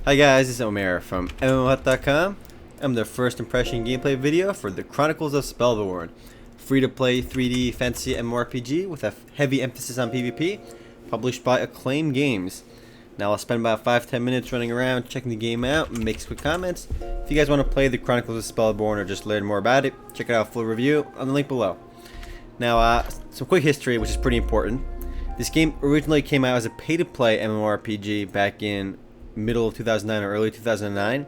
Hi guys, this is Omer from MMOHut.com. I'm the first impression gameplay video for the Chronicles of Spellborn, free-to-play 3D fantasy MMORPG with a heavy emphasis on PvP, published by Acclaim Games. Now I'll spend about 5-10 minutes running around, checking the game out, and make some quick comments. If you guys want to play the Chronicles of Spellborn or just learn more about it, check out a full review on the link below. Now, some quick history, which is pretty important. This game originally came out as a pay-to-play MMORPG back in middle of 2009 or early 2009,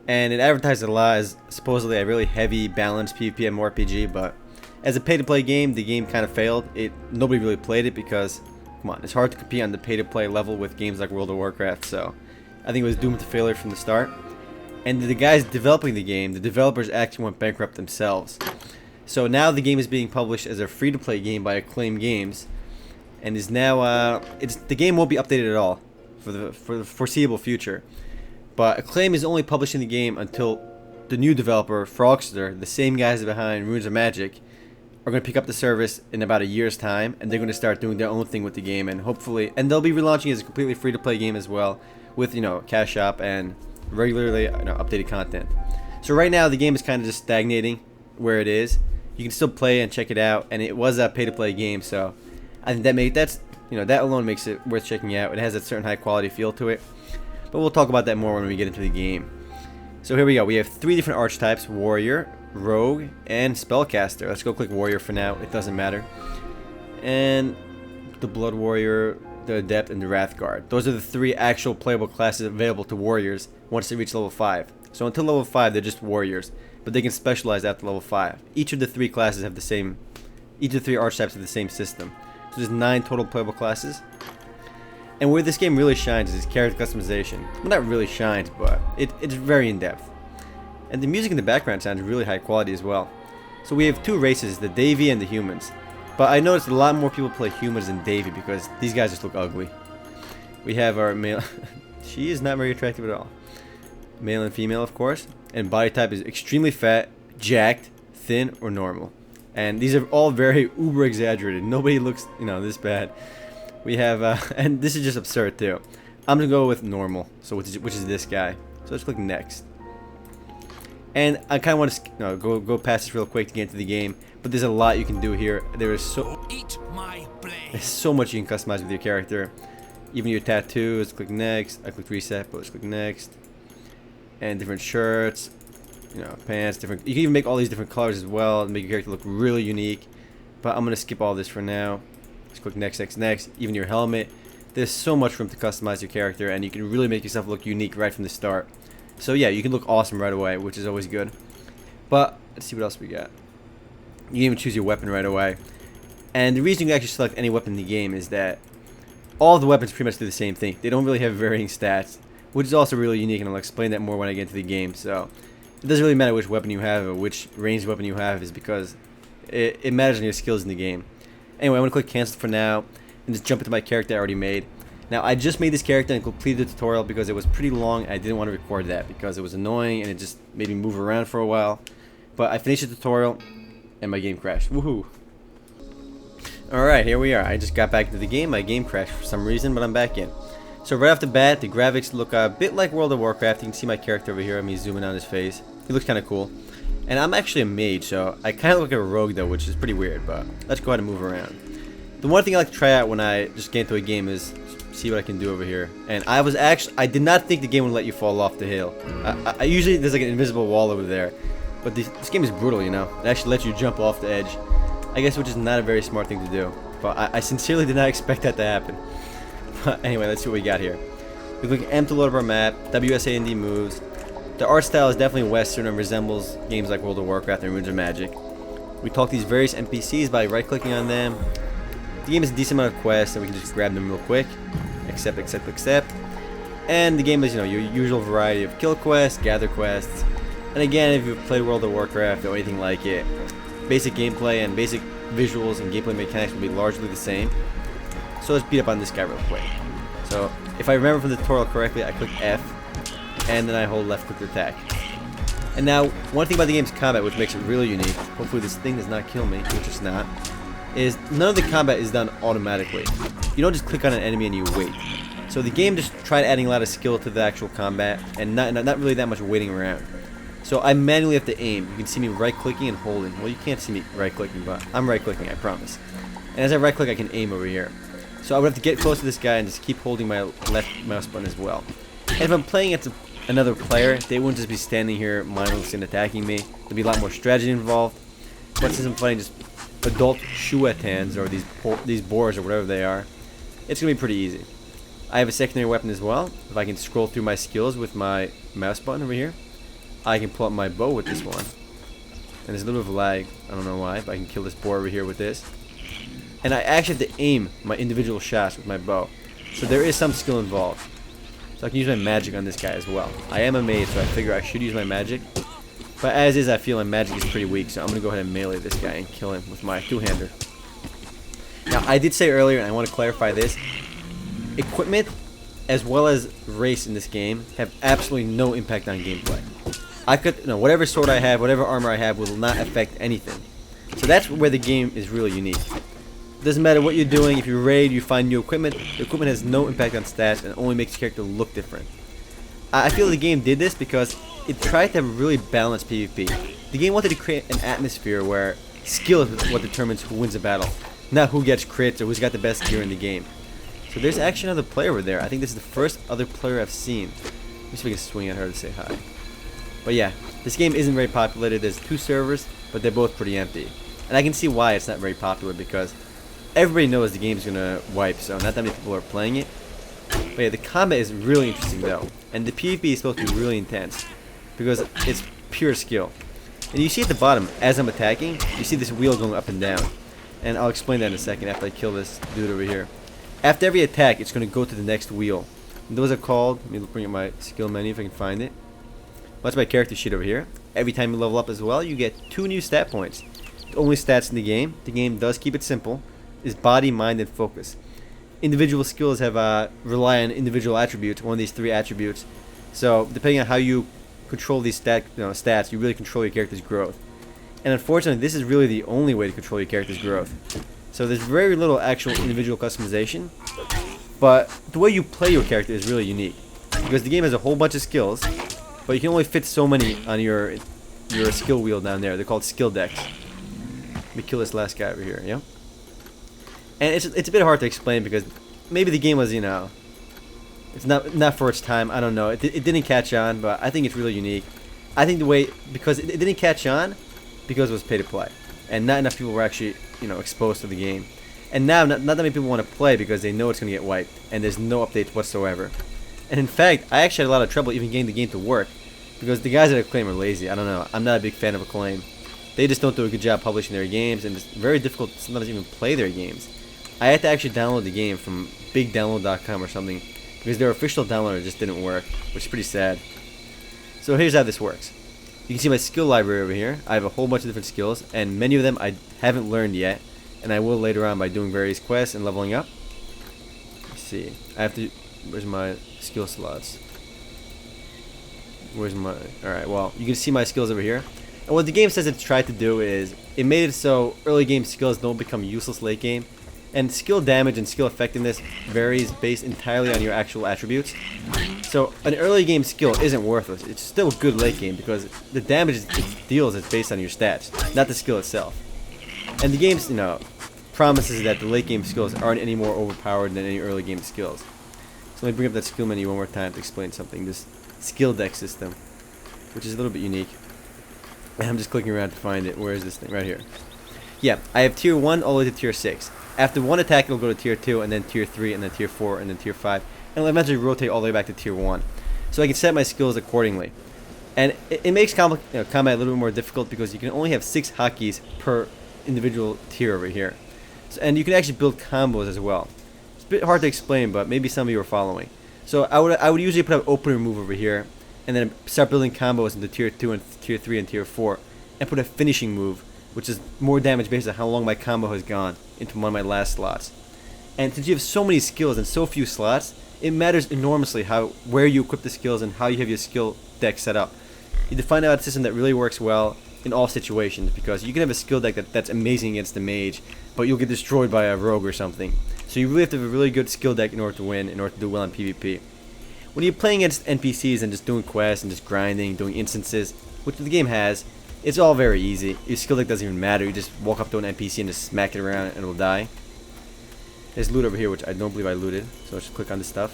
and it advertised a lot as supposedly a really heavy, balanced PvP MMORPG, but as a pay-to-play game, the game kind of failed. Nobody really played it because, come on, it's hard to compete on the pay-to-play level with games like World of Warcraft, so I think it was doomed to failure from the start. And the guys developing the game, the developers actually went bankrupt themselves. So now the game is being published as a free-to-play game by Acclaim Games, and is now, the game won't be updated at all for the foreseeable future. But Acclaim is only publishing the game until the new developer, Frogster, the same guys behind Runes of Magic, are going to pick up the service in about a year's time, and they're going to start doing their own thing with the game, and hopefully, and they'll be relaunching it as a completely free-to-play game as well, with, cash shop and regularly, updated content. So right now, the game is kind of just stagnating where it is. You can still play and check it out, and it was a pay-to-play game, so I think that alone makes it worth checking out. It has a certain high-quality feel to it, but we'll talk about that more when we get into the game. So here we go. We have 3 different archetypes: Warrior, Rogue, and Spellcaster. Let's go click Warrior for now. It doesn't matter. And the Blood Warrior, the Adept, and the Wrathguard. Those are the 3 actual playable classes available to Warriors once they reach level 5. So until level 5, they're just Warriors, but they can specialize after level 5. Each of the 3 classes have the same, each of the 3 archetypes have the same system. So there's 9 total playable classes. And where this game really shines is its character customization. Well, not really shines, but it's very in-depth. And the music in the background sounds really high quality as well. So we have 2 races, the Davy and the humans. But I noticed a lot more people play humans than Davy because these guys just look ugly. We have our male... She is not very attractive at all. Male and female, of course. And body type is extremely fat, jacked, thin, or normal. And these are all very uber exaggerated. Nobody looks, this bad. We have, and this is just absurd too. I'm gonna go with normal, so which is this guy. So let's click next. And I kind of want to go past this real quick to get into the game, but there's a lot you can do here. There's so much you can customize with your character, even your tattoos. Click next. I click reset, but let's click next. And different shirts, pants, different. You can even make all these different colors as well and make your character look really unique. But I'm gonna skip all this for now. Just click next, next, next. Even your helmet. There's so much room to customize your character, and you can really make yourself look unique right from the start. So yeah, you can look awesome right away, which is always good. But let's see what else we got. You can even choose your weapon right away. And the reason you can actually select any weapon in the game is that all of the weapons pretty much do the same thing. They don't really have varying stats, which is also really unique, and I'll explain that more when I get into the game. So it doesn't really matter which weapon you have or which ranged weapon you have, is because it matters on your skills in the game. Anyway, I'm going to click cancel for now and just jump into my character I already made. Now, I just made this character and completed the tutorial because it was pretty long. I didn't want to record that because it was annoying and it just made me move around for a while. But I finished the tutorial and my game crashed. Woohoo! Alright, here we are. I just got back into the game. My game crashed for some reason, but I'm back in. So right off the bat, the graphics look a bit like World of Warcraft. You can see my character over here. I'm zooming on his face. He looks kind of cool. And I'm actually a mage, so I kind of look like a rogue though, which is pretty weird. But let's go ahead and move around. The one thing I like to try out when I just get into a game is see what I can do over here. And I did not think the game would let you fall off the hill. I usually there's like an invisible wall over there, but this game is brutal, It actually lets you jump off the edge. I guess, which is not a very smart thing to do. But I sincerely did not expect that to happen. But anyway, let's see what we got here. We click M to load up our map. WSAD moves. The art style is definitely Western and resembles games like World of Warcraft and Runes of Magic. We talk these various NPCs by right-clicking on them. The game has a decent amount of quests, and we can just grab them real quick. Accept, accept, accept. And the game is, your usual variety of kill quests, gather quests. And again, if you've played World of Warcraft or anything like it, basic gameplay and basic visuals and gameplay mechanics will be largely the same. So let's beat up on this guy real quick. So if I remember from the tutorial correctly, I click F, and then I hold left click to attack. And now, one thing about the game's combat which makes it really unique, hopefully this thing does not kill me, which it's not, is none of the combat is done automatically. You don't just click on an enemy and you wait. So So the game just tried adding a lot of skill to the actual combat, and not really that much waiting around. So I manually have to aim. You can see me right-clicking and holding. Well, you can't see me right-clicking, but I'm right-clicking, I promise. And as I right-click, I can aim over here. So I would have to get close to this guy and just keep holding my left mouse button as well. And if I'm playing against another player, they wouldn't just be standing here mindlessly and attacking me. There'd be a lot more strategy involved. But since I'm fighting just adult Shuetans, or these boars or whatever they are, it's going to be pretty easy. I have a secondary weapon as well. If I can scroll through my skills with my mouse button over here, I can pull up my bow with this one. And there's a little bit of lag, I don't know why, but I can kill this boar over here with this. And I actually have to aim my individual shots with my bow. So there is some skill involved. So I can use my magic on this guy as well. I am a mage, so I figure I should use my magic. But as is, I feel my magic is pretty weak, so I'm going to go ahead and melee this guy and kill him with my two-hander. Now, I did say earlier, and I want to clarify this, equipment as well as race in this game have absolutely no impact on gameplay. I could, whatever sword I have, whatever armor I have will not affect anything. So that's where the game is really unique. It doesn't matter what you're doing. If you raid, you find new equipment. The equipment has no impact on stats and only makes the character look different. I feel the game did this because it tried to have a really balanced PvP. The game wanted to create an atmosphere where skill is what determines who wins a battle, not who gets crits or who's got the best gear in the game. So there's actually another player over there. I think this is the first other player I've seen. Let me see if we can swing at her to say hi. But yeah, this game isn't very populated. There's 2 servers, but they're both pretty empty. And I can see why it's not very popular, because everybody knows the game's gonna wipe, so not that many people are playing it. But yeah, the combat is really interesting though. And the PvP is supposed to be really intense, because it's pure skill. And you see at the bottom, as I'm attacking, you see this wheel going up and down. And I'll explain that in a second after I kill this dude over here. After every attack, it's going to go to the next wheel. And those are called, let me bring up my skill menu if I can find it. That's my character sheet over here. Every time you level up as well, you get 2 new stat points. The only stats in the game does keep it simple, is body, mind, and focus. Individual skills have rely on individual attributes, one of these 3 attributes. So depending on how you control these stats, you really control your character's growth. And unfortunately, this is really the only way to control your character's growth. So there's very little actual individual customization, but the way you play your character is really unique, because the game has a whole bunch of skills, but you can only fit so many on your skill wheel down there. They're called skill decks. Let me kill this last guy over here, yeah? And it's a bit hard to explain, because maybe the game was, it's not for its time, I don't know. It didn't catch on, but I think it's really unique. I think because it didn't catch on, because it was pay to play, and not enough people were actually exposed to the game. And now not that many people want to play because they know it's going to get wiped, and there's no updates whatsoever. And in fact, I actually had a lot of trouble even getting the game to work, because the guys at Acclaim are lazy. I don't know, I'm not a big fan of Acclaim. They just don't do a good job publishing their games, and it's very difficult to sometimes even play their games. I had to actually download the game from bigdownload.com or something, because their official downloader just didn't work, which is pretty sad. So here's how this works. You can see my skill library over here. I have a whole bunch of different skills, and many of them I haven't learned yet, and I will later on by doing various quests and leveling up. Let's see. Where's my skill slots? Alright, well, you can see my skills over here. And what the game says it's tried to do is, it made it so early game skills don't become useless late game. And skill damage and skill effectiveness varies based entirely on your actual attributes. So an early game skill isn't worthless. It's still good late game, because the damage it deals is based on your stats, not the skill itself. And the game's, promises that the late game skills aren't any more overpowered than any early game skills. So let me bring up that skill menu one more time to explain something. This skill deck system, which is a little bit unique. And I'm just clicking around to find it. Where is this thing? Right here. Yeah, I have tier 1 all the way to tier 6. After one attack, it'll go to tier 2, and then tier 3, and then tier 4, and then tier 5. And it'll eventually rotate all the way back to tier 1. So I can set my skills accordingly. And it makes combat a little bit more difficult, because you can only have 6 hotkeys per individual tier over here. So, and you can actually build combos as well. It's a bit hard to explain, but maybe some of you are following. So I would usually put an opener move over here, and then start building combos into tier 2 and tier 3 and tier 4, and put a finishing move, which is more damage based on how long my combo has gone, into one of my last slots. And since you have so many skills and so few slots, it matters enormously where you equip the skills and how you have your skill deck set up. You need to find out a system that really works well in all situations, because you can have a skill deck that's amazing against the mage, but you'll get destroyed by a rogue or something. So So you really have to have a really good skill deck in order to win, in order to do well in PvP. When you're playing against NPCs and just doing quests and just grinding, doing instances, which the game has, it's all very easy. Your skill deck doesn't even matter. You just walk up to an NPC and just smack it around and it'll die. There's loot over here, which I don't believe I looted, so let's just click on this stuff.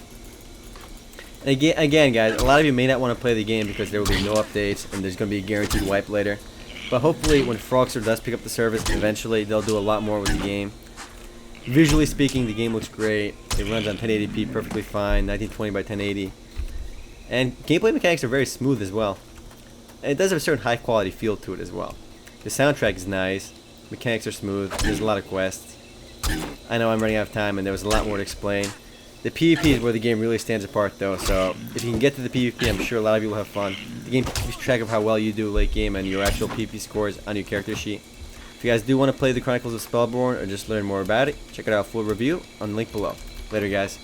And again, guys, a lot of you may not want to play the game because there will be no updates and there's going to be a guaranteed wipe later. But hopefully, when Frogster does pick up the service, eventually they'll do a lot more with the game. Visually speaking, the game looks great. It runs on 1080p perfectly fine, 1920 by 1080. And gameplay mechanics are very smooth as well. And it does have a certain high quality feel to it as well. The soundtrack is nice, mechanics are smooth, there's a lot of quests. I know I'm running out of time and there was a lot more to explain. The PvP is where the game really stands apart though, so if you can get to the PvP, I'm sure a lot of you will have fun. The game keeps track of how well you do late game and your actual PvP scores on your character sheet. If you guys do want to play the Chronicles of Spellborn or just learn more about it, check it out, full review on the link below. Later guys.